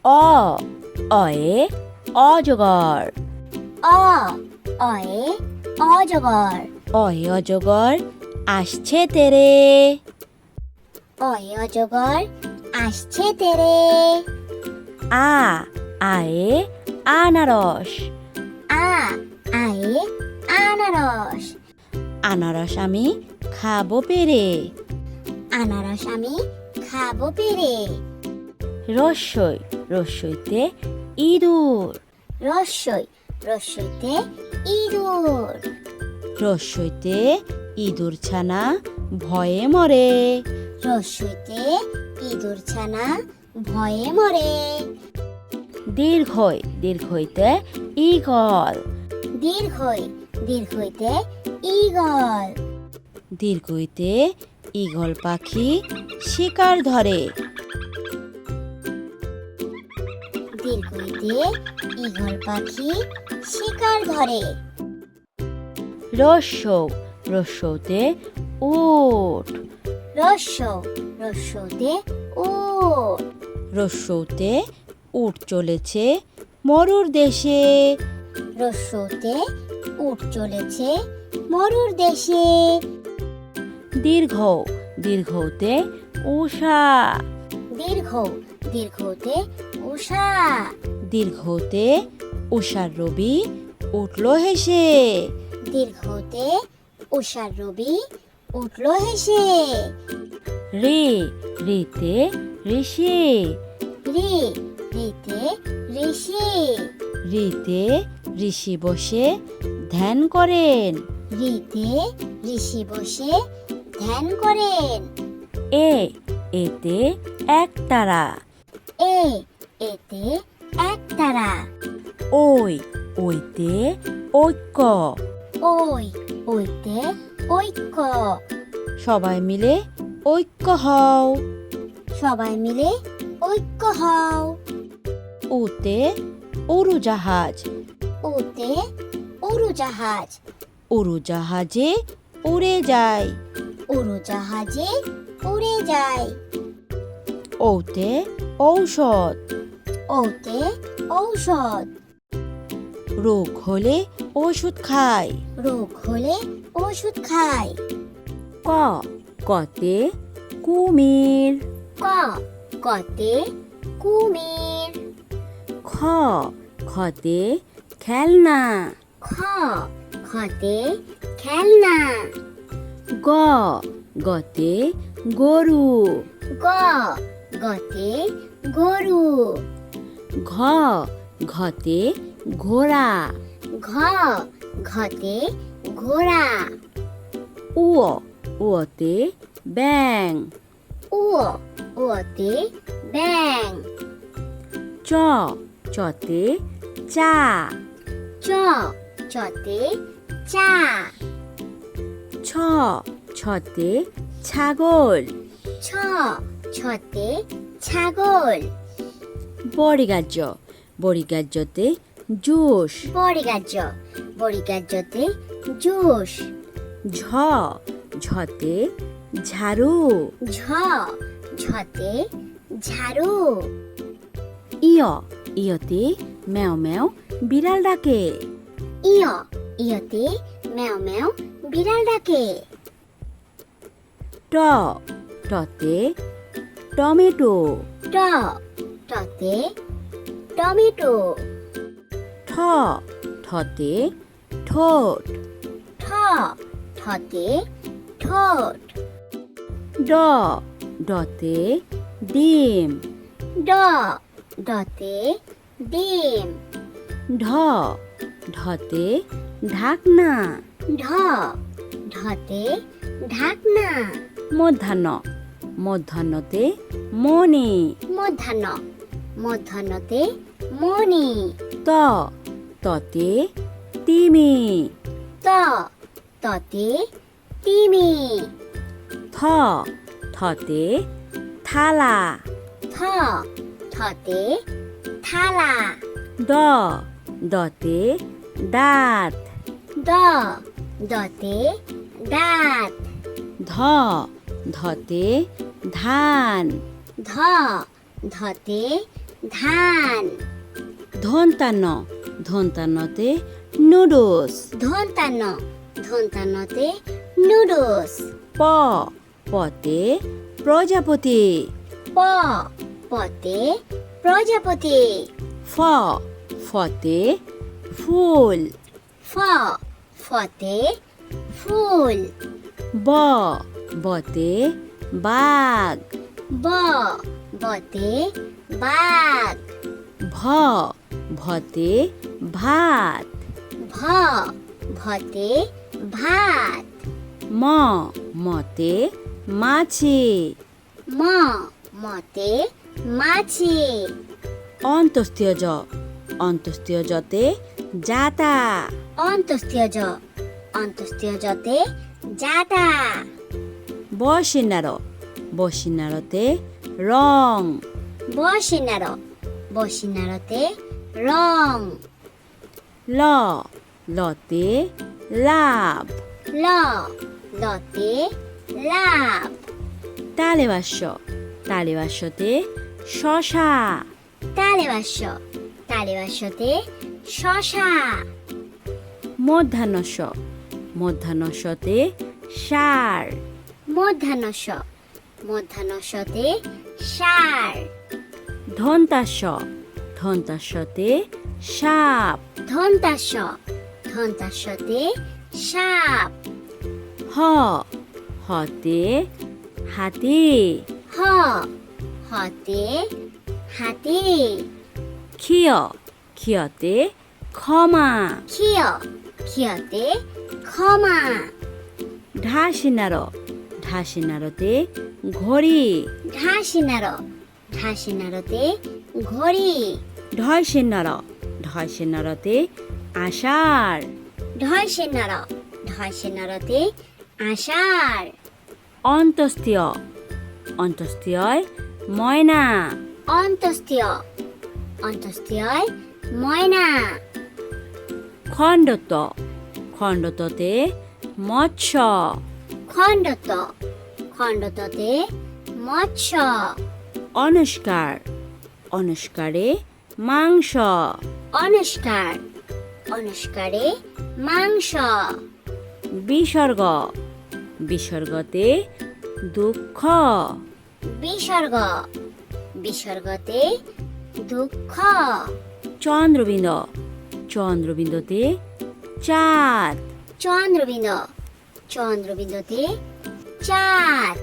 অ অয়ে অজগর অ অয়ে অজগর অয়ে অজগর আসছে তেরে অয়ে অজগর আসছে তেরে আ আয়ে আনারস আ আয়ে আনারস আনারস আমি খাবো পেরে আনারস আমি খাবো পেরে রস্যই রস্যইতে ইঁদুর রস্যইতে ইঁদুর রস্যইতে ইঁদুর ছানা ভয়ে মরে রস্যইতে ইঁদুর ছানা ভয়ে মরে দীর্ঘইতে ঈগল দীর্ঘইতে ঈগল দীর্ঘইতে ঈগল পাখি শিকার ধরে দীর্ঘইতে ঈগল পাখি শিকার ধরে রস্যতে উট রস্যতে উট রস্যতে উট চলেছে মরুর দেশে রস্যতে উট চলেছে মরুর দেশে দীর্ঘতে উষা দীর্ঘতে উষা দীর্ঘতে উষার রবি উঠলো হেসে দীর্ঘতে উষার রবি উঠলো হেসে রিতে ঋষি রিতে ঋষি ঋতে ঋষি বসে ধ্যান করেন রিতে ঋষি বসে ধ্যান করেন এতে একতারা এতে একতারা ওইতে ঐক্য ওইতে ঐক্য সবাই মিলে ঐক্য হও সবাই মিলে ঐক্য হও উতে উড়োজাহাজ উতে উড়োজাহাজ উড়োজাহাজে উড়ে যায় উড়োজাহাজে উড়ে যায় ওতে ঔষধ ওতে ঔষধ রোগ হলে ওষুধ খায় রোগ হলে ওষুধ খায় কতে কুমির কতে কুমির খতে খেলনা খতে খেলনা গতে গরু গতে গরু ঘতে ঘোড়া ঘতে ঘোড়া উতে ব্যাং ওতে ব্যাং চতে চা চতে চা ছতে ছাগল ছতে ছাগল বড়িগাজ্যতে জুস বড়িগাজ্যতে জুস ঝতে ঝাড়ু ঝতে ঝাড়ু ইয়তে ম্যাও ম্যাও বিড়াল ডাকে ইয়তে ম্যাও ম্যাও বিড়াল ডাকে টতে টমেটো টতে টমেটো ঠতে ঠোঁট ঠতে ঠোঁট ডতে ডিম ডতে ডিম ঢতে ঢাকনা ঢতে ঢাকনা মধ্যাহ্নতে মণি মধ্যাহ্নতে মণি ততে তিমি ততে তিমি থতে থালা থতে থালা দতে দাঁত দতে দাঁত ধতে ধান ধতে ধান। ধন্তান্ন ধন্তান্নতে নুডলস। ধন্তান্ন ধন্তান্নতে নুডলস। প পতে প্রজাপতি। প পতে প্রজাপতি। ফ ফতে ফুল। ফ ফতে ফুল। ব বতে বাঘ। ব বতে বাঘ। ভ ভতে ভাত। ভ ভতে ভাত। ম মতে মাছি। ম মতে মাছি। অন্তস্তীয় জ অন্তস্তীয় জতে জাতা। অন্তস্তীয় জ অন্তস্তীয় জতে জাতা। বসিন্নার বসিন্নারতে রং। বসিনার বসিনারতে রং। ল লতে লাভ। ল লতে লাভ। তালেবাস্য তালেবাস্যতে শশা। তালেবাস্য তালেবাস্যতে শশা। মধ্যাহ্নস্য মধ্যাহ্নস্যতে সার। মধ্যাহ্নস্য মধ্যাহ্নস্যতে সার। ধন্তাস্য ধন্তাস্যতে সাপ। ধন্তাস্য ধন্তাস্যতে সাপ। হ হতে হাতি। হ হতে হাতি। ক্ষিয় ক্ষিয়তে ক্ষমা। ক্ষিয় ক্ষিয়তে ক্ষমা। ঢাসিনার ঢাসিনারতে ঘড়ি। ঢাসিনার ঢাসিনারতে ঘড়ি। ঢয়সিন্নর ঢয়সিন্নরতে আষাঢ়। ঢয়সিনার ঢয়সিনারতে আষাঢ়। অন্তস্তীয় অন্তস্তীয় ময়না। অন্তস্তীয় অন্তস্তীয় ময়না। খণ্ডত খণ্ডততে মৎস্য। খণ্ডত খণ্ডততে মৎস্য। অনুষ্কার অনুষ্কারে মাংস। অনুষ্কার অনুষ্কারে মাংস। বিসর্গ বিসর্গতে দুঃখ। বিসর্গ বিসর্গতে দুঃখ। চন্দ্রবিন্দু চন্দ্রবিন্দুতে চাঁদ। চন্দ্রবিন্দু চন্দ্রবিন্দুতে চাঁদ।